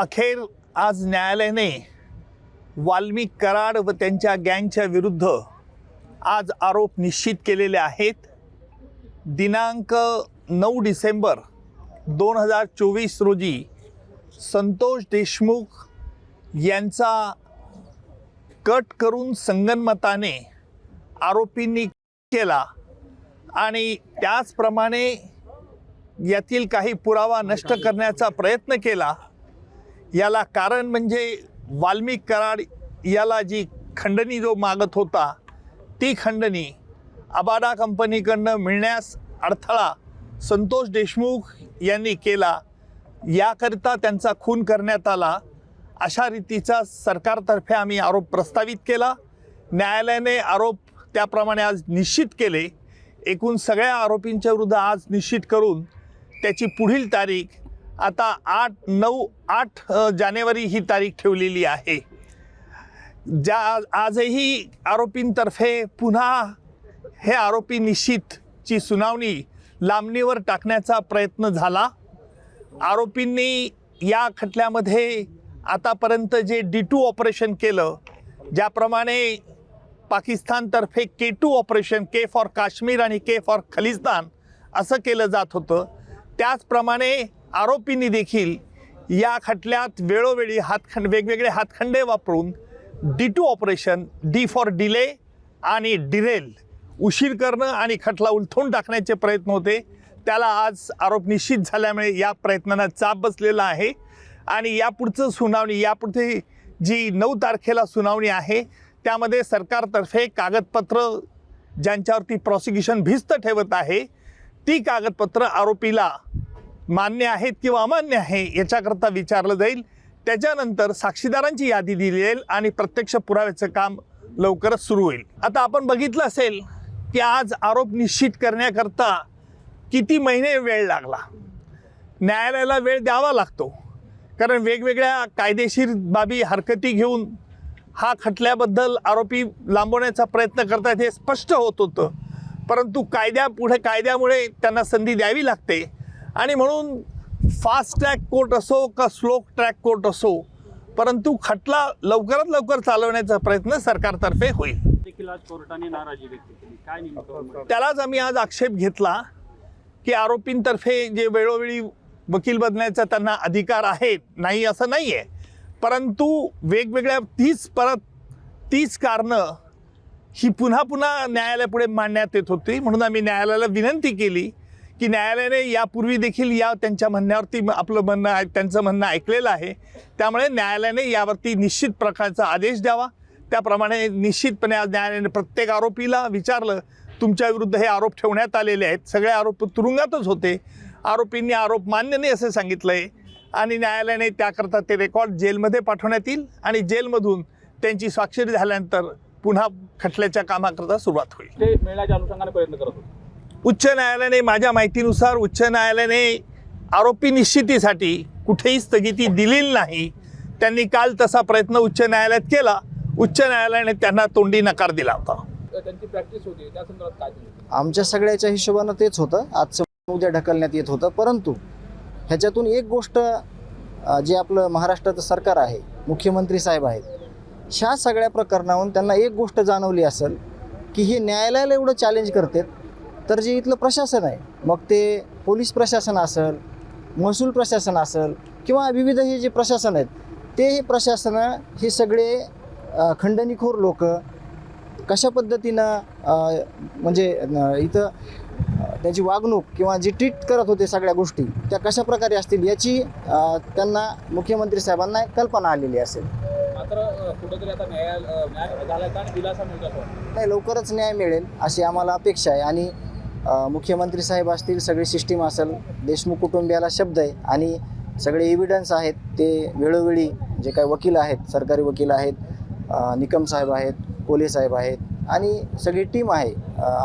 अखेर आज न्यायालयाने वाल्मिक कराड व त्यांच्या गँगच्या विरुद्ध आज आरोप निश्चित केलेले आहेत। दिनांक 9 डिसेंबर 2024 रोजी संतोष देशमुख यांचा कट करून संगनमताने आरोपींनी केला आणि त्याचप्रमाणे यातील काही पुरावा नष्ट करण्याचा प्रयत्न केला। याला कारण म्हणजे वाल्मिक कराड याला जी खंडणी जो मागत होता ती खंडणी अबाडा कंपनीकडनं मिळण्यास अडथळा संतोष देशमुख यांनी केला। याकरिता त्यांचा खून करण्यात आला अशा रीतीचा सरकारतर्फे आम्ही आरोप प्रस्तावित केला। न्यायालयाने आरोप त्याप्रमाणे आज निश्चित केले। एकूण सगळ्या आरोपींच्या विरुद्ध आज निश्चित करून त्याची पुढील तारीख आता 8 जानेवारी ही तारीख ठेवलेली आहे। आजही आरोपींतर्फे पुन्हा हे आरोपी निश्चितची सुनावणी लांबणीवर टाकण्याचा प्रयत्न झाला। आरोपींनी या खटल्यामध्ये आतापर्यंत जे D2 ऑपरेशन केलं, ज्याप्रमाणे पाकिस्तानतर्फे K2 operation, K for Kashmir आणि K फॉर खलिस्तान असं केलं जात होतं, त्याचप्रमाणे आरोपींनी देखील या खटल्यात वेळोवेळी वेगवेगळे हातखंडे वापरून D2 operation, D for delay आणि डिरेल, उशीर करणं आणि खटला उलथून टाकण्याचे प्रयत्न होते। त्याला आज आरोप निश्चित झाल्यामुळे या प्रयत्नांना चाप बसलेला आहे आणि यापुढचं सुनावणी, यापुढे जी 9 तारखेला सुनावणी आहे त्यामध्ये सरकारतर्फे कागदपत्र ज्यांच्यावरती प्रॉसिक्युशन भिस्त ठेवत आहे ती कागदपत्र आरोपीला मान्य आहेत किंवा अमान्य आहे याच्याकरता विचारलं जाईल। त्याच्यानंतर साक्षीदारांची यादी दिली जाईल आणि प्रत्यक्ष पुराव्याचं काम लवकरच सुरू होईल। आता आपण बघितलं असेल की आज आरोप निश्चित करण्याकरता किती महिने वेळ लागला। न्यायालयाला वेळ द्यावा लागतो कारण वेगवेगळ्या कायदेशीर बाबी हरकती घेऊन हा खटल्याबद्दल आरोपी लांबवण्याचा प्रयत्न करतात हे स्पष्ट होत होतं, परंतु कायद्यामुळे त्यांना संधी द्यावी लागते आणि म्हणून फास्ट ट्रॅक कोर्ट असो का स्लो ट्रॅक कोर्ट असो, परंतु खटला लवकरात लवकर चालवण्याचा प्रयत्न सरकारतर्फे होईल। त्यालाच आम्ही आज आक्षेप घेतला की आरोपींतर्फे जे वेळोवेळी वकील बदलण्याचा त्यांना अधिकार आहे, नाही असं नाही आहे, परंतु वेगवेगळ्या तीच कारणं ही पुन्हा न्यायालयापुढे मांडण्यात येत होती। म्हणून आम्ही न्यायालयाला विनंती केली की न्यायालयाने यापूर्वी देखील त्यांच्या म्हणण्यावरती त्यांचं म्हणणं ऐकलेलं आहे, त्यामुळे न्यायालयाने यावरती निश्चित प्रकारचा आदेश द्यावा। त्याप्रमाणे निश्चितपणे आज न्यायालयाने प्रत्येक आरोपीला विचारलं, तुमच्या विरुद्ध हे आरोप ठेवण्यात आलेले आहेत, सगळे आरोप तुरुंगातच होते, आरोपींनी आरोप मान्य नाही असे सांगितलं आहे आणि न्यायालयाने त्याकरता ते रेकॉर्ड जेलमध्ये पाठवण्यात येईल आणि जेलमधून त्यांची स्वाक्षरी झाल्यानंतर पुन्हा खटल्याच्या कामाकरता सुरुवात होईल। ते मिळण्याच्या अनुषंगाने प्रयत्न करत होते। उच्च न्यायालयाने, माझ्या माहितीनुसार उच्च न्यायालयाने आरोपी निश्चितीसाठी कुठेही स्थगिती दिलेली नाही। त्यांनी काल तसा प्रयत्न उच्च न्यायालयात केला, उच्च न्यायालयाने त्यांना तोंडी नकार दिला होता। त्यांची प्रॅक्टिस होती, त्या संदर्भात काय आमच्या सगळ्याच्या हिशोबानं तेच होतं, आज उद्या ढकलण्यात येत होतं, परंतु ह्याच्यातून एक गोष्ट जे आपलं महाराष्ट्राचं सरकार आहे, मुख्यमंत्री साहेब आहेत, ह्या सगळ्या प्रकरणावरून त्यांना एक गोष्ट जाणवली असेल की हे न्यायालयाला एवढं चॅलेंज करतात, तर जे इथलं प्रशासन आहे, मग ते पोलीस प्रशासन असेल, महसूल प्रशासन असेल किंवा विविध हे जे प्रशासन आहेत, ते हे प्रशासन हे सगळे खंडणीखोर लोक कशा पद्धतीनं म्हणजे इथं त्याची वागणूक किंवा जी ट्रीट करत होते सगळ्या गोष्टी त्या कशा प्रकारे असतील याची त्यांना मुख्यमंत्री साहेबांना कल्पना आलेली असेल। मात्र कुठेतरी आता न्याय झाला आणि दिलासा मिळतो, नाही लवकरच न्याय मिळेल अशी आम्हाला अपेक्षा आहे आणि मुख्यमंत्री साहेब असतील, सगळी सिस्टीम असेल, देशमुख कुटुंबियाला शब्द आहे आणि सगळे एव्हिडन्स आहेत, ते वेळोवेळी जे काही वकील आहेत, सरकारी वकील आहेत, निकम साहेब आहेत, कोले साहेब आहेत आणि सगळी टीम आहे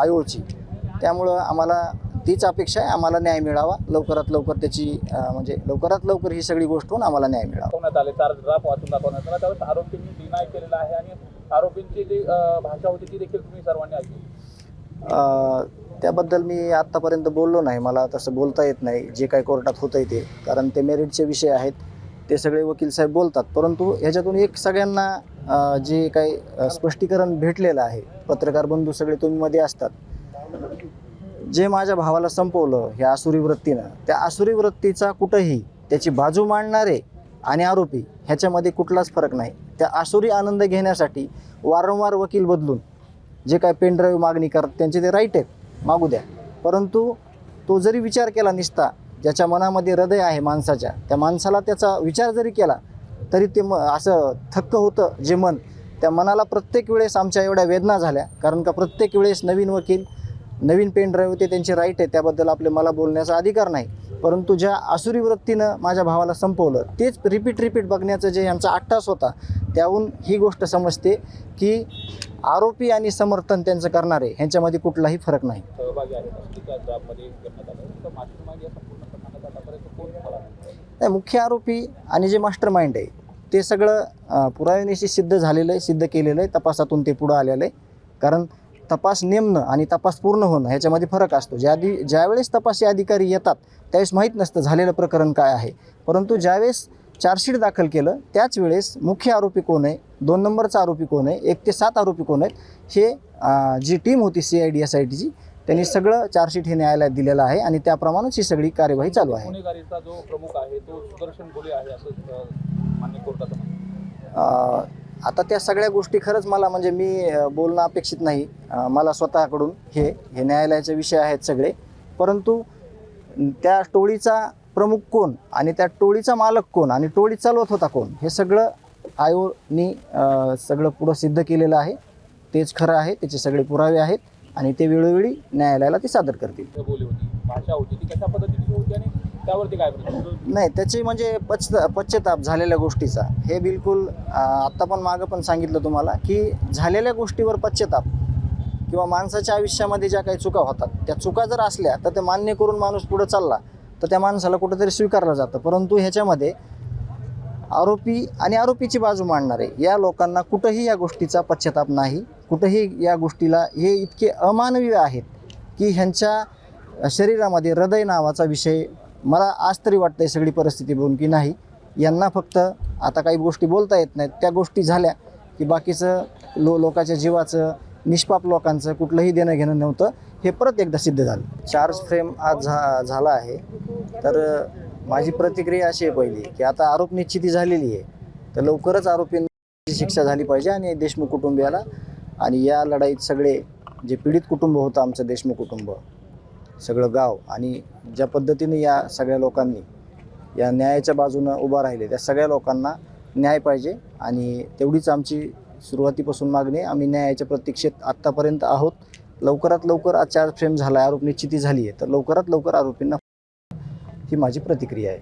आयोची, त्यामुळं आम्हाला तीच अपेक्षा आहे, आम्हाला न्याय मिळावा लवकरात लवकर, त्याची म्हणजे लवकरात लवकर ही सगळी गोष्ट होऊन आम्हाला न्याय मिळावा। दाखवण्यात आला त्यावेळेस आरोपींनी डिनाय केलेला आहे आणि आरोपींची जी भाषा होती ती देखील तुम्ही सर्वांनी ऐकली। त्याबद्दल मी आत्तापर्यंत बोललो नाही, मला तसं बोलता येत नाही जे काही कोर्टात होतंय ते, कारण ते मेरिटचे विषय आहेत ते सगळे वकील साहेब बोलतात, परंतु ह्याच्यातून एक सगळ्यांना जे काही स्पष्टीकरण भेटलेलं आहे, पत्रकार बंधू सगळे तुम्ही मध्ये असतात, जे माझ्या भावाला संपवलं ह्या आसुरी वृत्तीनं, त्या आसुरी वृत्तीचा कुठंही त्याची बाजू मांडणारे आणि आरोपी ह्याच्यामध्ये कुठलाच फरक नाही. त्या आसुरी आनंद घेण्यासाठी वारंवार वकील बदलून जे काय पेनड्राईव्ह मागणी करतात त्यांचे ते राईट आहेत, मागू द्या. परंतु तो जरी विचार केला निसता, ज्याच्या मनामध्ये हृदय आहे माणसाच्या, त्या माणसाला त्याचा विचार जरी केला तरी ते असं थक्क होतं जे मन. त्या मनाला प्रत्येक वेळेस आमच्या एवढ्या वेदना झाल्या, कारण का प्रत्येक वेळेस नवीन वकील, नवीन पेनड्राईव्ह ते त्यांचे राईट आहे, त्याबद्दल मला बोलण्याचा अधिकार नाही. परंतु ज्या आसुरी वृत्तीनं माझ्या भावाला संपवलं तेच रिपीट बघण्याचं जे यांचा अट्टास होता, त्याहून ही गोष्ट समजते की आरोपी आणि समर्थन त्यांचं करणारे ह्यांच्यामध्ये कुठलाही फरक नाही. सहभागी आहेत असलीच्या जॉबमध्ये करण्यात आलं तर मास्टरमाइंड या संपूर्ण प्रकरणात आतापर्यंत कोण झाला? नाही, मुख्य आरोपी आणि जे मास्टर माइंड आहे ते सगळं पुराव्यानिशी सिद्ध झालेलं आहे, सिद्ध केलेलं आहे, तपासातून ते पुढं आलेलं आहे. कारण तपास नेमणं आणि तपास पूर्ण होणं ह्याच्यामध्ये फरक असतो. ज्यावेळेस तपासी अधिकारी येतात त्यावेळेस माहीत नसतं झालेलं प्रकरण काय आहे, परंतु ज्यावेळेस चार्जशीट दाखल केलं त्याच वेळेस मुख्य आरोपी कोण आहे, 2 नंबरचा आरोपी कोण आहे, 1 ते 7 आरोपी कोण आहेत, हे जी टीम होती CID SITची त्यांनी सगळं चार्जशीट हे न्यायालयात दिलेलं आहे आणि त्याप्रमाणेच ही सगळी कार्यवाही चालू आहे. गुन्हेगारीचा जो प्रमुख आहे तो सुदर्शन भोले आहे असं मान्य कोर्टाचं म्हणणं. आता त्या सगळ्या गोष्टी खरंच मला म्हणजे मी बोलणं अपेक्षित नाही मला स्वतःकडून. हे न्यायालयाचे विषय आहेत सगळे, परंतु त्या टोळीचा प्रमुख कोण आणि त्या टोळीचा मालक कोण आणि टोळी चालवत होता कोण, हे सगळं आयोगनी सगळं पुढं सिद्ध केलेलं आहे. तेच खरं आहे, त्याचे सगळे पुरावे आहेत आणि ते वेळोवेळी न्यायालयाला ते सादर करतील. बोली होती, भाषा होती, ती कशा पद्धतीची होती आणि त्यावरती काय नाही, त्याची म्हणजे पश्चाताप झालेल्या गोष्टीचा, हे बिलकुल आत्ता पण मागं पण सांगितलं तुम्हाला की झालेल्या गोष्टीवर पश्चाताप किंवा माणसाच्या आयुष्यामध्ये ज्या काही चुका होतात त्या चुका जर असल्या तर ते मान्य करून माणूस पुढं चालला तर त्या माणसाला कुठंतरी स्वीकारलं जातं. परंतु ह्याच्यामध्ये आरोपी आणि आरोपीची बाजू मांडणारे या लोकांना कुठंही या गोष्टीचा पश्चाताप नाही, कुठंही या गोष्टीला हे इतके अमानवीय आहेत की ह्यांच्या शरीरामध्ये हृदय नावाचा विषय, मला आज तरी वाटतंय सगळी परिस्थिती बघून की नाही, यांना फक्त आता काही गोष्टी बोलता येत नाहीत, त्या गोष्टी झाल्या की बाकीचं लोकांच्या जीवाचं, निष्पाप लोकांचं कुठलंही देणं घेणं नव्हतं, हे परत एकदा सिद्ध झालं. चार्ज फ्रेम आज झाला आहे, तर माझी प्रतिक्रिया अशी आहे पहिली की आता आरोप निश्चिती झालेली आहे, तर लवकरच आरोपींची शिक्षा झाली पाहिजे आणि देशमुख कुटुंबियाला, आणि या लढाईत सगळे जे पीडित कुटुंब होतं आमचं देशमुख कुटुंब, सगळं गाव, आणि ज्या पद्धतीने या सगळ्या लोकांनी या न्यायाच्या बाजूनं उभा राहिले त्या सगळ्या लोकांना न्याय पाहिजे. आणि तेवढीच आमची सुरुवातीपासून मागणी, आम्ही न्यायाच्या प्रतीक्षेत आत्तापर्यंत आहोत. लवकरात लवकर आज चार्ज फ्रेम झाला आहे, आरोप निश्चिती झाली आहे, तर लवकरात लवकर आरोपींना, ही माझी प्रतिक्रिया आहे.